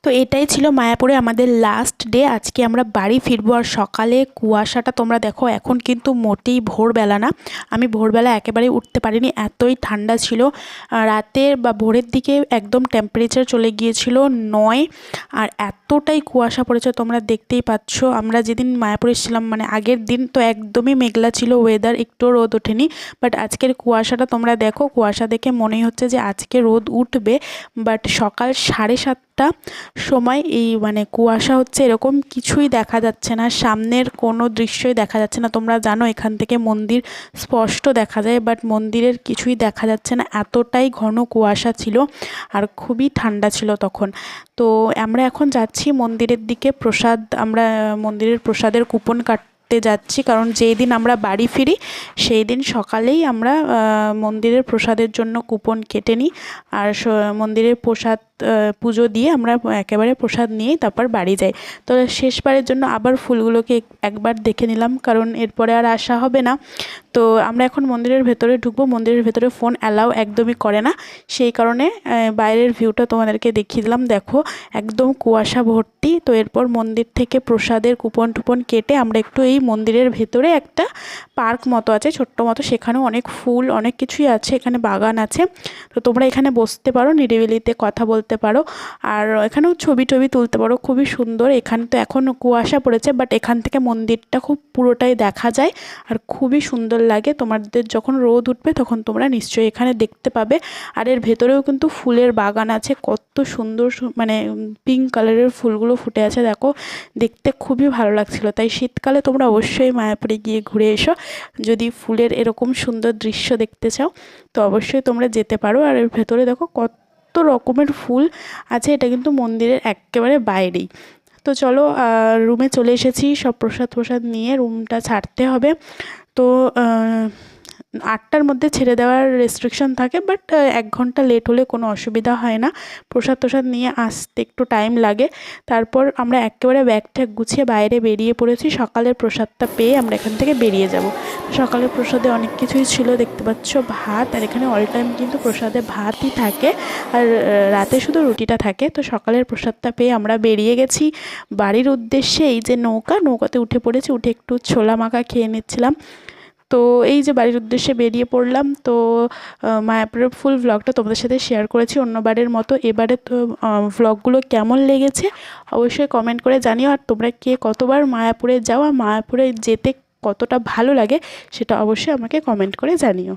তো এটাই ছিল মায়াপুরে আমাদের লাস্ট ডে। আজকে আমরা বাড়ি ফিরবো। আর সকালে কুয়াশাটা তোমরা দেখো, এখন কিন্তু মোটেই ভোরবেলা না। আমি ভোরবেলা একেবারেই উঠতে পারিনি, এতই ঠান্ডা ছিল। রাতের বা ভোরের দিকে একদম টেম্পারেচার চলে গিয়েছিল 9। আর এতটাই কুয়াশা পড়েছে তোমরা দেখতেই পাচ্ছ। আমরা যেদিন মায়াপুরে ছিলাম মানে আগের দিন তো একদমই মেঘলা ছিল ওয়েদার, একটু রোদ ওঠেনি। বাট আজকের কুয়াশাটা তোমরা দেখো, কুয়াশা দেখে মনেই হচ্ছে যে আজকে রোদ উঠবে। বাট সকাল 7:30 সময় এই মানে কুয়াশা হচ্ছে, এরকম কিছুই দেখা যাচ্ছে না, সামনের কোনো দৃশ্যই দেখা যাচ্ছে না। তোমরা জানো এখান থেকে মন্দির স্পষ্ট দেখা যায়, বাট মন্দিরের কিছুই দেখা যাচ্ছে না, এতটাই ঘন কুয়াশা ছিল। আর খুবই ঠান্ডা ছিল তখন। তো আমরা এখন যাচ্ছি মন্দিরের দিকে। আমরা মন্দিরের প্রসাদের কুপন কাটতে যাচ্ছি, কারণ যেই দিন আমরা বাড়ি ফিরি সেই দিন সকালেই আমরা মন্দিরের প্রসাদের জন্য কুপন কেটে নিই। আর মন্দিরের প্রসাদ পুজো দিয়ে আমরা একেবারে প্রসাদ নিয়েই তারপর বাড়ি যাই। তো শেষবারের জন্য আবার ফুলগুলোকে একবার দেখে নিলাম, কারণ এরপরে আর আসা হবে না। তো আমরা এখন মন্দিরের ভেতরে ঢুকবো। মন্দিরের ভেতরে ফোন অ্যালাউ একদমই করে না, সেই কারণে বাইরের ভিউটা তোমাদেরকে দেখিয়ে দিলাম। দেখো একদম কুয়াশা ভর্তি। তো এরপর মন্দির থেকে প্রসাদের কুপন টুপন কেটে আমরা একটু এই মন্দিরের ভেতরে একটা পার্ক মতো আছে ছোট্ট মতো, সেখানেও অনেক ফুল অনেক কিছুই আছে, এখানে বাগান আছে। তো তোমরা এখানে বসতে পারো, নিরিবিলিতে কথা বলতে পারো, আর এখানেও ছবি টবি তুলতে পারো, খুবই সুন্দর। এখানে তো এখন কুয়াশা পড়েছে, বাট এখান থেকে মন্দিরটা খুব পুরোটাই দেখা যায় আর খুবই সুন্দর লাগে। তোমাদের যখন রোদ উঠবে তখন তোমরা নিশ্চয়ই এখানে দেখতে পাবে। আর এর ভেতরেও কিন্তু ফুলের বাগান আছে, কত সুন্দর মানে পিঙ্ক কালারের ফুলগুলো ফুটে আছে দেখো, দেখতে খুবই ভালো লাগছিল। তাই শীতকালে তোমরা অবশ্যই মায়াপুরে গিয়ে ঘুরে এসো, যদি ফুলের এরকম সুন্দর দৃশ্য দেখতে চাও তো অবশ্যই তোমরা যেতে পারো। আর এর ভেতরে দেখো কত রকমের ফুল আছে, এটা কিন্তু মন্দিরের একেবারে বাইরেই। তো চলো রুমে চলে এসেছি, সব প্রসাদ নিয়ে রুমটা ছাড়তে হবে। তো 8টার মধ্যে ছেড়ে দেওয়ার রেস্ট্রিকশন থাকে, বাট 1 ঘন্টা লেট হলে কোনো অসুবিধা হয় না। প্রসাদ নিয়ে আসতে একটু টাইম লাগে। তারপর আমরা একেবারে ব্যাগ ট্যাগ গুছিয়ে বাইরে বেরিয়ে পড়েছি। সকালের প্রসাদটা পেয়ে আমরা এখান থেকে বেরিয়ে যাব। সকালের প্রসাদে অনেক কিছুই ছিল, দেখতে পাচ্ছ ভাত, আর এখানে অল টাইম কিন্তু প্রসাদে ভাতই থাকে, আর রাতে শুধু রুটিটা থাকে। তো সকালের প্রসাদটা পেয়ে আমরা বেরিয়ে গেছি বাড়ির উদ্দেশ্যে। এই যে নৌকাতে উঠে পড়েছি, উঠে একটু ছোলা মাখা খেয়ে নিচ্ছিলাম। তো এই যে বাড়ির উদ্দেশ্যে বেরিয়ে পড়লাম। তো মায়াপুরের ফুল ভ্লগটা তোমাদের সাথে শেয়ার করেছি অন্যবারের মতো। এবারে তো ভ্লগগুলো কেমন লেগেছে অবশ্যই কমেন্ট করে জানিও। আর তোমরা কে কতবার মায়াপুরে যাও আর মায়াপুরে যেতে কতটা ভালো লাগে সেটা অবশ্যই আমাকে কমেন্ট করে জানিও।